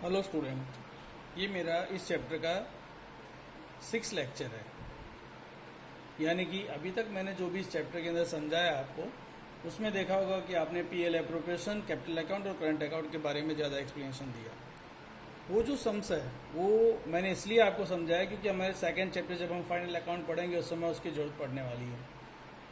Hello student, ये मेरा इस चैप्टर का 6 लेक्चर है। यानी कि अभी तक मैंने जो भी इस चैप्टर के अंदर समझाया आपको, उसमें देखा होगा कि आपने पीएल एप्रोप्रिएशन, कैपिटल अकाउंट और करंट अकाउंट के बारे में ज़्यादा एक्सप्लेनेशन दिया। वो जो सम्स है वो मैंने इसलिए आपको समझाया क्योंकि हमारे सेकेंड चैप्टर जब हम फाइनल अकाउंट पढ़ेंगे उस समय उसकी जरूरत पड़ने वाली है।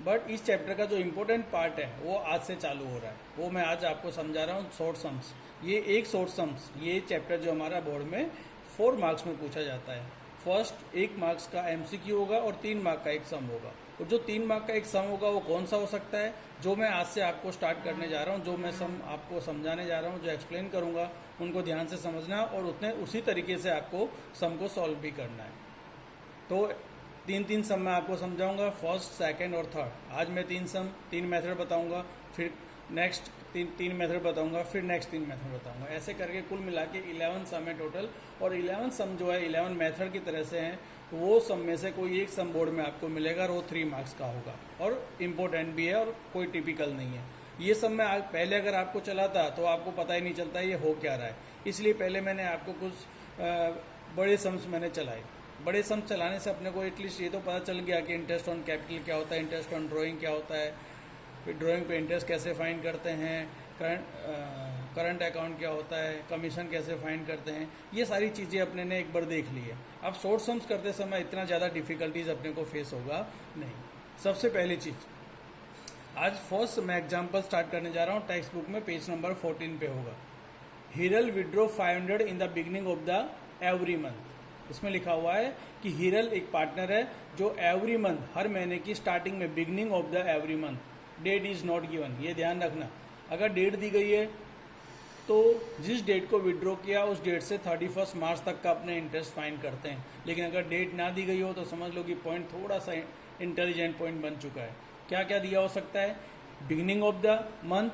बट इस चैप्टर का जो इम्पोर्टेंट पार्ट है वो आज से चालू हो रहा है, वो मैं आज आपको समझा रहा हूँ। शॉर्ट सम्स, ये एक शॉर्ट सम्स, ये चैप्टर जो हमारा बोर्ड में 4 मार्क्स में पूछा जाता है। फर्स्ट 1 मार्क्स का एमसीक्यू होगा और 3 मार्क का एक सम होगा। और जो 3 मार्क का एक सम होगा वो कौन सा हो सकता है, जो मैं आज से आपको स्टार्ट करने जा रहा हूँ, जो मैं सम आपको समझाने जा रहा हूँ, जो एक्सप्लेन करूँगा उनको ध्यान से समझना और उतने उसी तरीके से आपको सम को सॉल्व भी करना है। तो 3 सम मैं आपको समझाऊंगा, फर्स्ट, सेकंड और थर्ड। आज मैं 3 मेथड बताऊंगा, फिर नेक्स्ट 3 मेथड बताऊंगा, फिर नेक्स्ट 3 मेथड बताऊंगा। ऐसे करके कुल मिला के 11 सम है टोटल। और 11 सम जो है 11 मेथड की तरह से हैं, तो वो सम में से कोई एक सम बोर्ड में आपको मिलेगा और वो 3 मार्क्स का होगा और इम्पोर्टेंट भी है और कोई टिपिकल नहीं है। ये सब मैं पहले अगर आपको चलाता तो आपको पता ही नहीं चलता ये हो क्या रहा है, इसलिए पहले मैंने आपको कुछ बड़े सम्स मैंने चलाए। बड़े सम चलाने से अपने को एटलीस्ट ये तो पता चल गया कि इंटरेस्ट ऑन कैपिटल क्या होता है, इंटरेस्ट ऑन ड्राइंग क्या होता है, फिर ड्राइंग पे इंटरेस्ट कैसे फाइंड करते हैं, करंट अकाउंट क्या होता है, कमीशन कैसे फाइंड करते हैं। ये सारी चीज़ें अपने ने एक बार देख ली है। अब शॉर्ट सम्स करते समय इतना ज़्यादा डिफिकल्टीज अपने को फेस होगा नहीं। सबसे पहली चीज़, आज फर्स्ट मैं एग्जाम्पल स्टार्ट करने जा रहा हूँ। टेक्स्ट बुक में पेज नंबर 14 पे होगा। Hiral withdraw 500 in the beginning of the every month. इसमें लिखा हुआ है कि हीरल एक पार्टनर है जो एवरी मंथ, हर महीने की स्टार्टिंग में, beginning of the every month, date is not given. ये ध्यान रखना, अगर डेट दी गई है तो जिस डेट को विड्रॉ किया उस डेट से 31 मार्च तक का अपने इंटरेस्ट फाइंड करते हैं। लेकिन अगर डेट ना दी गई हो तो समझ लो कि पॉइंट थोड़ा सा इंटेलिजेंट पॉइंट बन चुका है। क्या क्या दिया हो सकता है, beginning of the month,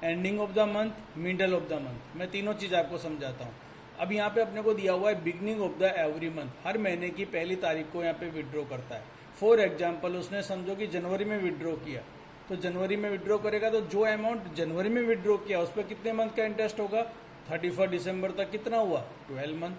ending of the month, middle of the month. मैं तीनों चीज़ आपको समझाता हूँ। अब यहाँ पे अपने को दिया हुआ है beginning of the every month, हर महीने की पहली तारीख को यहाँ पे विड्रॉ करता है। फॉर एग्जाम्पल उसने समझो कि जनवरी में विड्रॉ किया, तो जनवरी में विड्रॉ करेगा तो जो अमाउंट जनवरी में विड्रॉ किया उस पर कितने मंथ का इंटरेस्ट होगा, 31 दिसंबर तक कितना हुआ, 12 मंथ।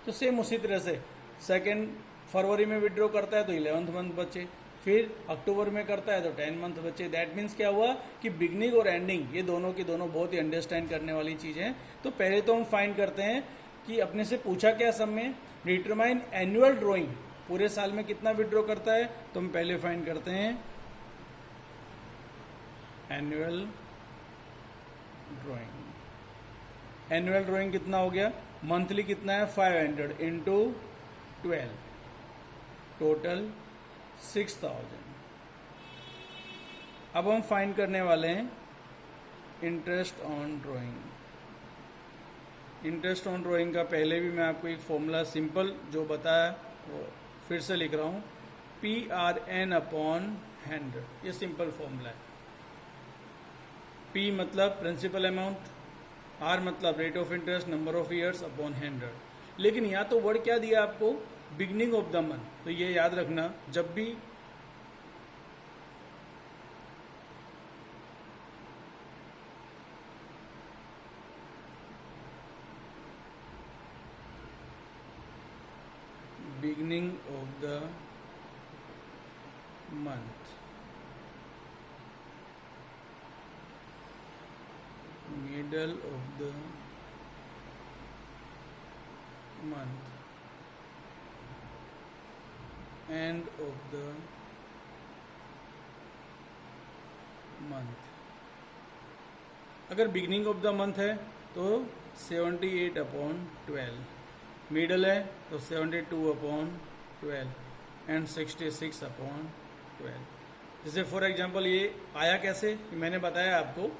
तो सेम उसी तरह से सेकेंड फरवरी में विड्रॉ करता है तो 11th मंथ बचे, फिर अक्टूबर में करता है तो 10 मंथ बचे। दैट मीन्स क्या हुआ कि बिगनिंग और एंडिंग ये दोनों की दोनों बहुत ही अंडरस्टैंड करने वाली चीज़ें हैं। तो पहले तो हम फाइंड करते हैं कि अपने से पूछा क्या सम में, डिटरमाइन एनुअल ड्राइंग, पूरे साल में कितना विड्रॉ करता है। तो हम पहले फाइंड करते हैं एनुअल ड्राइंग। एनुअल ड्राइंग कितना हो गया, मंथली कितना है, 500 इंटू 12, टोटल 6000। अब हम फाइंड करने वाले हैं interest on drawing. Interest on drawing का पहले भी मैं आपको एक फॉर्मूला सिंपल जो बताया वो फिर से लिख रहा हूँ, PRN अपॉन 100। ये सिंपल फॉर्मूला है। P मतलब प्रिंसिपल अमाउंट, R मतलब rate of interest, number of years upon 100। लेकिन यहाँ तो वर्ड क्या दिया आपको, बिगनिंग ऑफ द मंथ। तो ये याद रखना, जब भी beginning of the month, middle of the month, end of the month। अगर बिगिनिंग ऑफ द मंथ है तो 78 अपॉन 12, मिडल है तो 72 अपॉन 12 एंड 66 अपॉन 12। जैसे फॉर एग्जांपल ये आया कैसे, मैंने बताया आपको,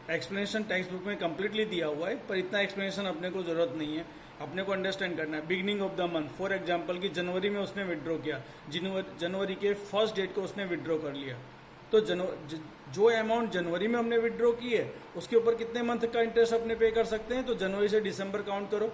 एक्सप्लेनेशन टेक्स्ट बुक में कम्प्लीटली दिया हुआ है, पर इतना एक्सप्लेनेशन अपने को जरूरत नहीं है। अपने को अंडरस्टैंड करना है beginning of the month. For example कि जनवरी में उसने विड्रॉ किया, जनवरी के फर्स्ट डेट को उसने विड्रॉ कर लिया, तो जो अमाउंट जनवरी में हमने विड्रॉ की है उसके ऊपर कितने मंथ का इंटरेस्ट अपने पे कर सकते हैं। तो जनवरी से दिसंबर काउंट करो,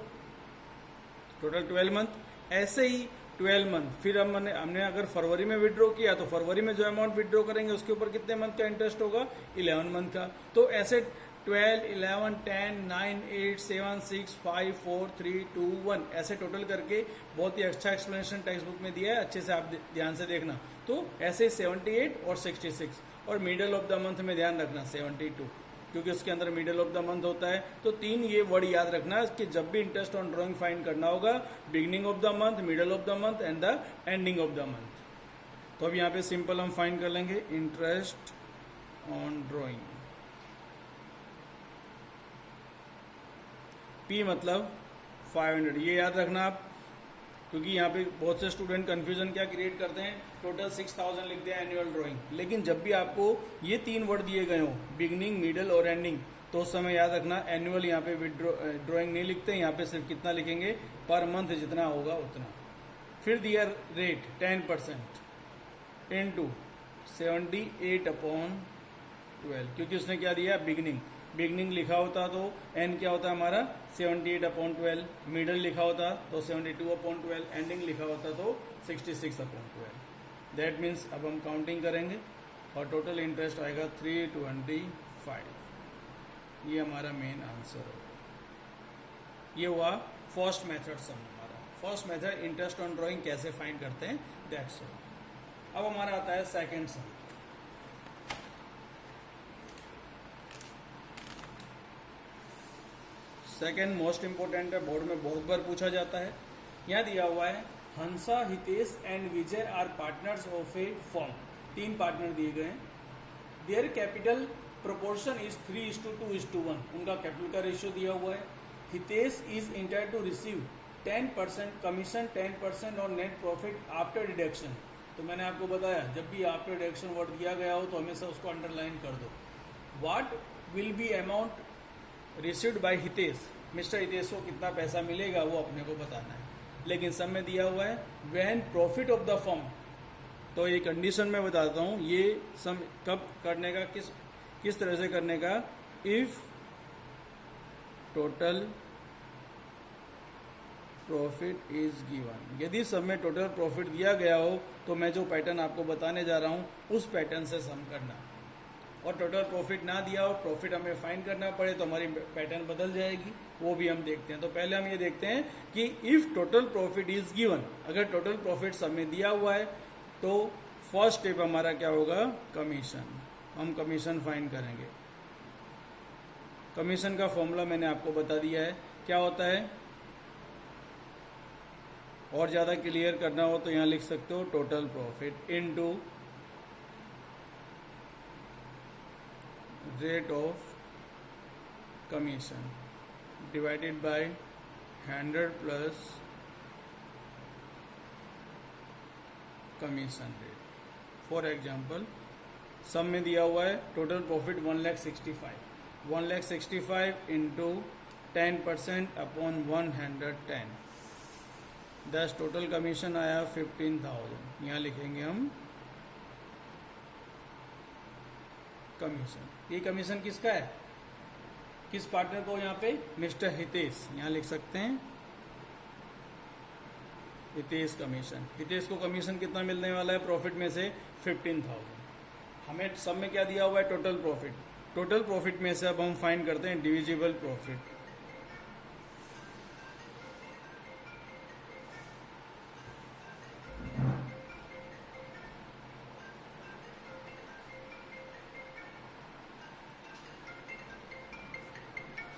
टोटल 12 मंथ। ऐसे ही 12 मंथ, फिर हमने अगर फरवरी में विड्रॉ किया तो फरवरी में जो अमाउंट विड्रॉ करेंगे उसके ऊपर कितने मंथ का इंटरेस्ट होगा, 11 मंथ का। तो ऐसे 12, 11, 10, 9, 8, 7, 6, 5, 4, 3, 2, 1 ऐसे टोटल करके बहुत ही अच्छा एक्सप्लेनेशन टेक्स्ट बुक में दिया है, अच्छे से आप ध्यान से देखना। तो ऐसे 78 और 66 और मिडल ऑफ द मंथ में ध्यान रखना 72, क्योंकि उसके अंदर मिडल ऑफ द मंथ होता है। तो 3 ये वर्ड याद रखना कि जब भी इंटरेस्ट ऑन ड्राइंग फाइंड करना होगा, beginning of the month, middle of the month and the ending of the month. तो अब यहाँ पे सिंपल हम फाइंड कर लेंगे इंटरेस्ट ऑन ड्राइंग। पी मतलब 500, ये याद रखना आप, क्योंकि यहाँ पे बहुत से स्टूडेंट कंफ्यूजन क्या क्रिएट करते हैं, टोटल 6000 लिखते हैं एनुअल ड्राइंग। लेकिन जब भी आपको ये 3 वर्ड दिए गए हो, बिगनिंग, मिडल और एंडिंग, तो उस समय याद रखना एनुअल यहाँ पे ड्राइंग नहीं लिखते, यहाँ पे सिर्फ कितना लिखेंगे, पर मंथ जितना होगा उतना। फिर दिया रेट 10% इनटू 78/12, क्योंकि उसने क्या दिया, बिगनिंग लिखा होता तो एन क्या होता हमारा 78/12, मिडल लिखा होता तो 72/12, एंडिंग लिखा होता तो 66/12। दैट मीन्स अब हम काउंटिंग करेंगे और टोटल इंटरेस्ट आएगा 325। ये हमारा मेन आंसर होगा। ये हुआ फर्स्ट मेथड सम हमारा। First method interest on drawing कैसे फाइंड करते हैं, दैट्स ऑल। अब हमारा आता है सेकंड सम। सेकेंड मोस्ट इंपोर्टेंट है, बोर्ड में बहुत बार पूछा जाता है। यहाँ दिया हुआ है Hansa, Hitesh and Vijay are partners of a firm. 3 partner दिए गए हैं। Their capital proportion is 3:2:1। उनका कैपिटल का रेशियो दिया हुआ है। Hitesh is entitled to receive 10% commission, 10% और नेट प्रॉफिट आफ्टर डिडक्शन। तो मैंने आपको बताया जब भी आफ्टर डिडक्शन वर्ड दिया गया हो तो हमेशा उसको अंडरलाइन कर दो। What will be amount received by Hitesh, mister Hitesh को कितना पैसा मिलेगा वो अपने को बताना है। लेकिन सब में दिया हुआ है when profit of the firm. तो ये कंडीशन में बताता हूँ, ये सम कब करने का, किस तरह से करने का, if total profit is given. यदि सब में टोटल प्रॉफिट दिया गया हो तो मैं जो पैटर्न आपको बताने जा रहा हूँ उस पैटर्न से सम करना। और टोटल प्रॉफिट ना दिया हो, प्रॉफिट हमें फाइंड करना पड़े तो हमारी पैटर्न बदल जाएगी, वो भी हम देखते हैं। तो पहले हम ये देखते हैं कि if total profit is given, अगर टोटल प्रॉफिट सब में दिया हुआ है तो फर्स्ट स्टेप हमारा क्या होगा, कमीशन। हम कमीशन फाइंड करेंगे। कमीशन का फॉर्मूला मैंने आपको बता दिया है, क्या होता है। और ज़्यादा क्लियर करना हो तो यहाँ लिख सकते हो total profit into rate of commission divided by 100 plus commission rate. For example sum में दिया हुआ है टोटल प्रॉफिट 1,65,000 इंटू 10% अपॉन 110, दस टोटल कमीशन आया 15,000। यहाँ लिखेंगे हम कमीशन। ये कमीशन किसका है, किस पार्टनर को, यहाँ पे मिस्टर हितेश, यहाँ लिख सकते हैं हितेश कमीशन। हितेश को कमीशन कितना मिलने वाला है प्रॉफिट में से, 15,000। हमें सब में क्या दिया हुआ है, टोटल प्रॉफिट। टोटल प्रॉफिट में से अब हम फाइंड करते हैं डिविजिबल प्रॉफिट।